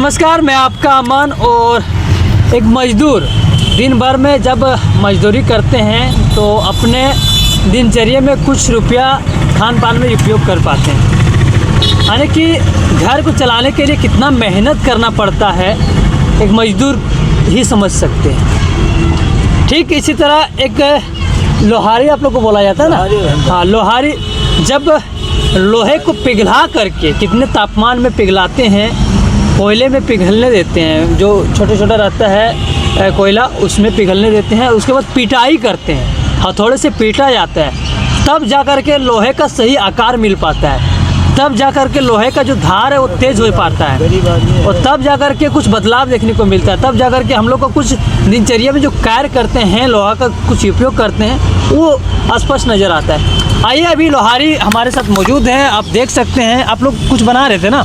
नमस्कार, मैं आपका अमन। और एक मज़दूर दिन भर में जब मजदूरी करते हैं तो अपने दिनचर्या में कुछ रुपया खान पान में उपयोग कर पाते हैं। यानी कि घर को चलाने के लिए कितना मेहनत करना पड़ता है एक मज़दूर ही समझ सकते हैं। ठीक इसी तरह एक लोहारी आप लोग को बोला जाता है ना। हाँ, लोहारी जब लोहे को पिघला करके कितने तापमान में पिघलाते हैं, कोयले में पिघलने देते हैं, जो छोटा छोटा रहता है कोयला उसमें पिघलने देते हैं। उसके बाद पिटाई करते हैं, हथौड़े से पीटा जाता है, तब जा कर के लोहे का सही आकार मिल पाता है, तब जा कर के लोहे का जो धार है वो तेज़ हो पाता है, और तब जा कर के कुछ बदलाव देखने को मिलता है। तब जा कर के हम लोग को कुछ दिनचर्या में जो कार्य करते हैं, लोहा का कुछ उपयोग करते हैं, वो स्पष्ट नज़र आता है। आइए, अभी लोहारी हमारे साथ मौजूद हैं, आप देख सकते हैं। आप लोग कुछ बना रहे थे ना,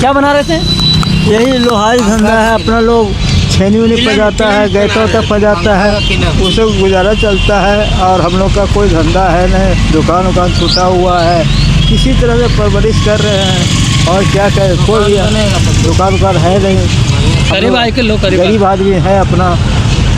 क्या बना रहे थे? यही लोहारी धंधा है अपना। लोग छेनी उनी पजाता है, गैता तक पजाता है, उससे गुजारा चलता है। और हम लोग का कोई धंधा है नहीं, दुकान उकान छूटा हुआ है, किसी तरह से परवरिश कर रहे हैं। और क्या करें, कोई दुकान उकान है नहीं, गरीब आदमी है अपना,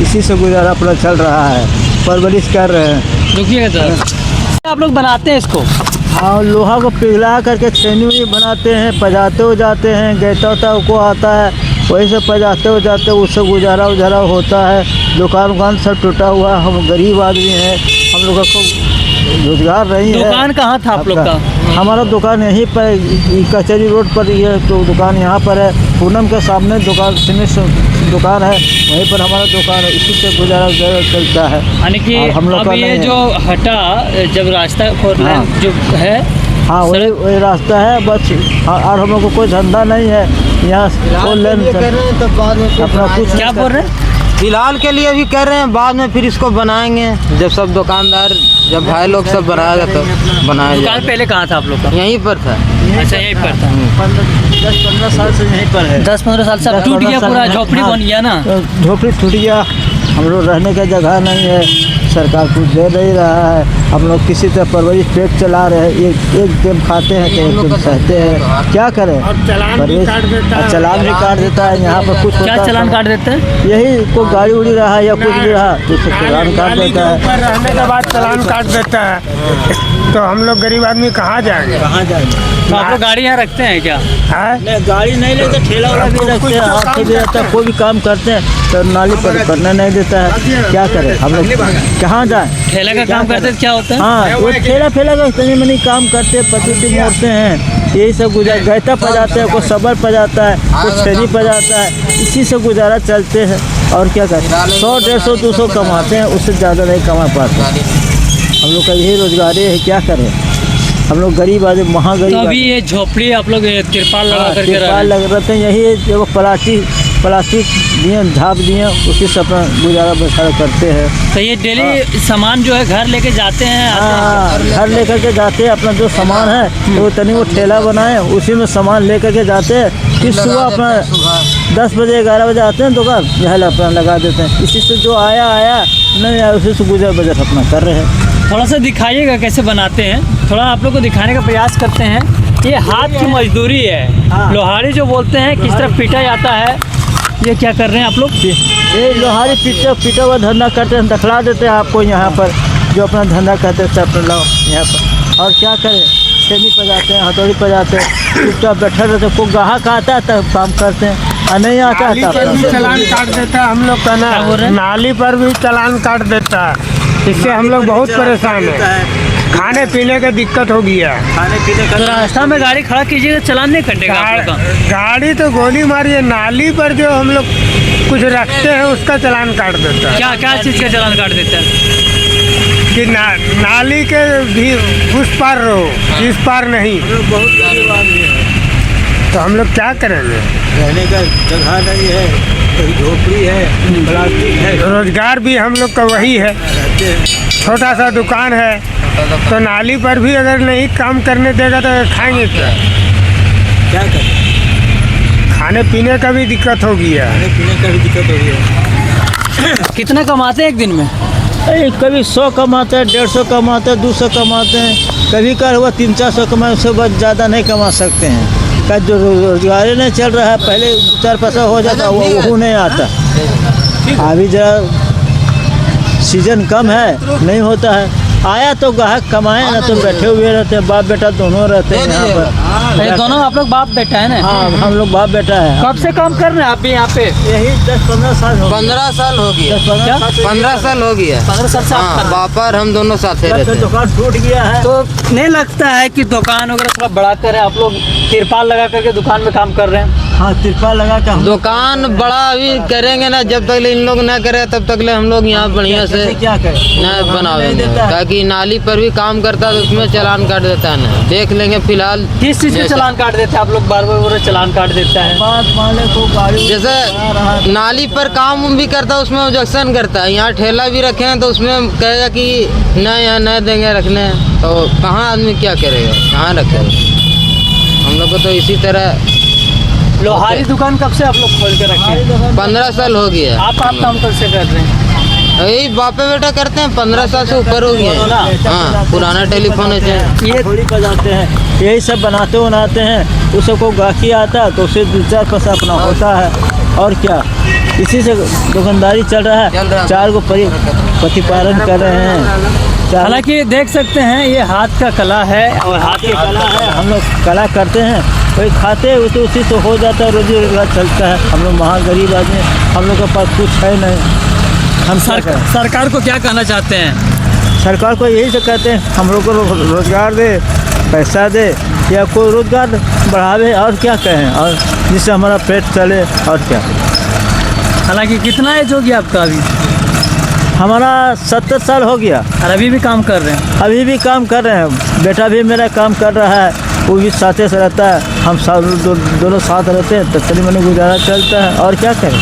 इसी से गुजारा अपना चल रहा है, परवरिश कर रहे हैं। रुकिएगा सर, आप लोग बनाते हैं इसको? हाँ, लोहा को पिघला करके छेनी उनी बनाते हैं, पजाते हो जाते हैं, गैता उता को आता है, वही से पजाते हो जाते हैं, उससे गुजारा उजारा होता है। दुकान उकान सब टूटा हुआ है, हम गरीब आदमी हैं, हम लोग को रोजगार नहीं है। दुकान कहाँ था आप लोग का? हमारा दुकान यहीं पर कचहरी रोड पर ही है, तो दुकान यहाँ पर है। पूनम के सामने दुकान सीमेंट दुकान है, वहीं पर हमारा दुकान है, इसी से गुजारा चलता है। यानी कि हम लोग अब ये जो हटा जब रास्ता जो है, हाँ वही रास्ता है बस। और हम लोग को कोई धंधा नहीं है यहाँ, अपना कुछ क्या बोल रहे हैं? फिलहाल के लिए भी कर रहे हैं, बाद में फिर इसको बनाएंगे जब सब दुकानदार, जब भाई लोग सब बनाएगा तो बनाएंगे। दुकान पहले कहाँ था आप लोग का? यहीं पर था। अच्छा, यहीं पर था। 10-15 साल से यहीं पर है। 10-15 साल से टूट गया, पूरा झोपड़ी बन गया ना। झोपड़ी टूट गया, हम लोग रहने का जगह नहीं है, सरकार कुछ दे नहीं रहा है। हम लोग किसी तरह परवरिश पेट चला रहे हैं, एक टाइम खाते हैं तो एक टाइम सहते हैं, क्या करें। चलान भी काट देता है यहाँ पर। कुछ क्या चलान काट देते हैं? यही कोई गाड़ी उड़ी रहा है या कुछ भी रहा तो उससे चलान काट देता है। ऊपर रहने के बाद चलान काट देता है, तो हम लोग गरीब आदमी कहाँ जाएंगे? तो आप लोग गाड़ी यहाँ रखते हैं क्या? नहीं, गाड़ी नहीं लेते, ठेला वाला भी रखते हैं, हाथ से भी रहता है। कोई भी काम करते हैं तो नाली पर करना नहीं देता है, क्या करें हम लोग, कहाँ जाएं। ठेला का काम करते क्या होता है? हाँ, वो ठेला फेला का तनी मनी काम करते, पति मोड़ते हैं, यही सब गुजारा। गैता पजाते हैं, कोई सबर पजाता है, कोई छेनी पजाता है, इसी से गुजारा चलते हैं। और क्या करें, 100, 150, 200 कमाते हैं, उससे ज़्यादा नहीं कमा पाते। हम लोग का यही रोजगार है, क्या करें। हम लोग गरीब आदमी, महागरीब। तो अभी ये झोपड़ी आप लोग तिरपाल लगा करके तिरपाल लग रहते हैं, यही देखो प्लास्टिक दिए, झाप दिए, उसी से अपना गुजारा बसारा करते हैं। तो ये डेली सामान जो है घर लेके जाते हैं? हाँ, घर लेकर के जाते हैं, अपना जो सामान है तो तनी वो ठेला बनाए, उसी में सामान लेकर के जाते हैं। फिर सुबह अपना 10 बजे 11 बजे आते हैं दुकान, यहाँ अपना लगा देते हैं। इसी से जो आया नहीं आया, उसी से गुजर बजट अपना कर रहे हैं। थोड़ा सा दिखाइएगा कैसे बनाते हैं, थोड़ा आप लोग को दिखाने का प्रयास करते हैं। ये हाथ की मजदूरी है, लोहारी जो बोलते हैं, किस तरह पीटा जाता है। ये क्या कर रहे हैं आप लोग? ये लोहारी पीटा हुआ धंधा करते हैं, दिखला देते हैं आपको यहाँ पर, जो अपना धंधा करते हैं अपना लाओ यहाँ पर। और क्या करें, छेनी पजाते हैं, हथौड़ी पजाते हैं, चुपचाप बैठा रहते हैं। कोई ग्राहक आता है तब काम करते हैं, और नहीं आता है तब चलान काट देता है हम लोग का ना। नाली पर भी चलान काट देता है, इससे हम लोग बहुत परेशान हैं। खाने पीने का दिक्कत हो गया। खाने पीने का रास्ता में गाड़ी खड़ा कीजिएगा, चलान नहीं कटेगा आप लोग का? गाड़ी तो गोली मारी है, नाली पर जो हम लोग कुछ रखते हैं उसका चलान काट देता है। क्या क्या चीज़ का चलान काट देता है? कि नाली के भी उस पार रहो, इस पार नहीं। बहुत गरीब आदमी है, तो हम लोग क्या करेंगे? रहने का जगह नहीं है, झोपड़ी है, प्लास्टिक है। रोजगार भी हम लोग का वही है, छोटा सा दुकान है, तो नाली पर भी अगर नहीं काम करने देगा तो खाएंगे क्या करें। खाने पीने का भी दिक्कत हो गया। खाने पीने का भी दिक्कत हो गया। कितना कमाते हैं एक दिन में? कभी 100 कमाते हैं, 150 कमाते हैं, 200 कमाते हैं, कभी कर हुआ 300-400 कमाए, उससे बहुत ज़्यादा नहीं कमा सकते हैं। का जो रोजगार ही नहीं चल रहा है। पहले 4 पैसा हो जाता वो नहीं आता। अभी जरा सीजन कम है, नहीं होता है। आया तो ग्राहक कमाए ना तो बैठे हुए रहते हैं, बाप बेटा दोनों रहते हैं यहाँ पर। ये दोनों आप लोग बाप बेटा है ना? हाँ, हम लोग बाप बेटा है। कब से काम कर रहे हैं आप भी यहाँ पे? यही 10-15 साल हो 15 साल हो गया। 15 साल हो गया। 15 साल से आप कर रहे हैं। पापा और हम दोनों साथ ही रहते हैं। दुकान टूट गया है तो नहीं लगता है कि दुकान वगैरह थोड़ा बड़ा करें? आप लोग तिरपाल लगा करके दुकान में काम कर रहे हैं। हाँ, तिरपाल लगा के दुकान बड़ा अभी करेंगे ना, जब तक इन लोग ना करे तब तक हम लोग यहाँ बढ़िया से क्या करें, न बनावेंगे। ताकि नाली पर भी काम करता है तो उसमें चालान काट देता है ना, देख लेंगे फिलहाल। किस चीज़ में चालान काट देते हैं आप लोग? बार चालान काट देता है। बात माने को गाड़ी जैसे नाली पर काम भी करता है उसमें ऑब्जेक्शन करता है। यहाँ ठेला भी रखे हैं तो उसमें कहेगा कि नहीं यहाँ नहीं देंगे रखने, तो कहाँ आदमी क्या करेगा, कहाँ रखेगा? हम लोग को तो इसी तरह। लोहारी दुकान कब से आप लोग खोल के रखे हैं? 15 साल हो गया। आप काम कब से कर रहे हैं? यही बापे बेटा करते हैं, 15 साल से ऊपर हो गया। हाँ, पुराना टेलीफोन है। ये थोड़ी बजाते हैं, यही सब बनाते बनाते हैं। उसे को गाहकी आता है तो उसे 2-4 पैसा अपना होता है, और क्या। इसी से दुकानदारी चल रहा है। 4 को प्रतिपालन कर रहे हैं। हालांकि देख सकते हैं ये हाथ का कला है, और हाथ की कला है। हम लोग कला करते हैं, कोई खाते हैं तो उसी से हो जाता है, रोजी रोजगार चलता है। हम लोग महागरीब आदमी, हम लोग के पास कुछ है नहीं। हम सरकार को क्या कहना चाहते हैं? सरकार को यही से कहते हैं हम लोग को रोजगार दे, पैसा दे, या कोई रोजगार बढ़ावे, और क्या कहें, और जिससे हमारा पेट चले, और क्या। हालांकि कितना एज हो गया आपका अभी? हमारा 70 साल हो गया, और अभी भी काम कर रहे हैं? अभी भी काम कर रहे हैं। बेटा भी मेरा काम कर रहा है, वो भी साथे से रहता है। हम दोनों साथ रहते हैं तो तनी मनी गुजारा चलता है, और क्या करें।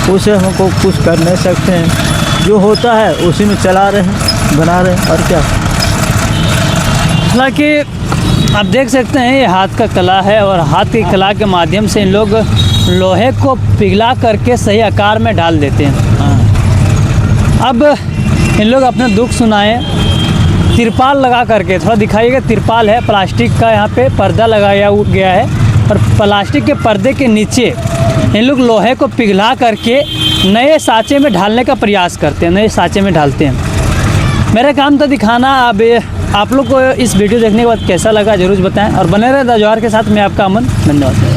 उसे हमको कुछ कर नहीं सकते हैं, जो होता है उसी में चला रहे हैं, बना रहे हैं, और क्या। हालांकि आप देख सकते हैं ये हाथ का कला है, और हाथ की कला के माध्यम से इन लोग लोहे को पिघला करके सही आकार में डाल देते हैं। अब इन लोग अपने दुख सुनाएं। तिरपाल लगा करके, थोड़ा दिखाइएगा। तिरपाल है, प्लास्टिक का, यहाँ पे पर्दा लगाया गया है, और प्लास्टिक के पर्दे के नीचे इन लोग लोहे को पिघला करके नए सांचे में ढालने का प्रयास करते हैं, नए सांचे में ढालते हैं। मेरा काम था दिखाना। अब आप लोग को इस वीडियो देखने के बाद कैसा लगा ज़रूर बताएं, और बने रहे द जवाहर के साथ। मैं आपका अमन, धन्यवाद।